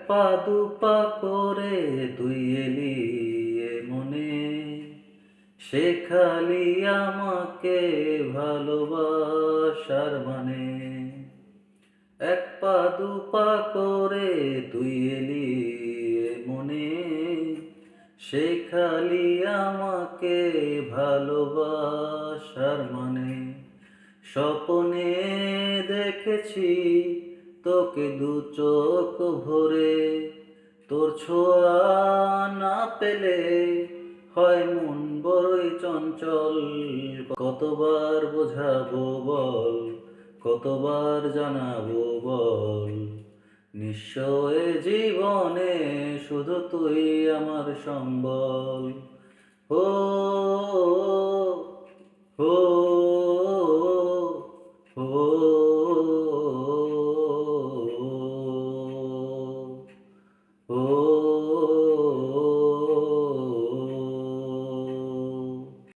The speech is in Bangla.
পা দুপা করে তুই এলি এ মনে, শেখালি আমাকে ভালোবাসার মানে। এক পা দুপা করে তুই এলি এ মনে, শেখালি আমাকে ভালোবাসার মানে। স্বপ্নে দেখেছি তোকে দু চোখ ভরে, তোর ছোঁয়া না পেলে হয় মন বড়ই চঞ্চল। কতবার বোঝাবো বল, কতবার জানাবো বল, নিঃস্ব এ জীবনে শুধু তুই আমার সম্বল। ও ও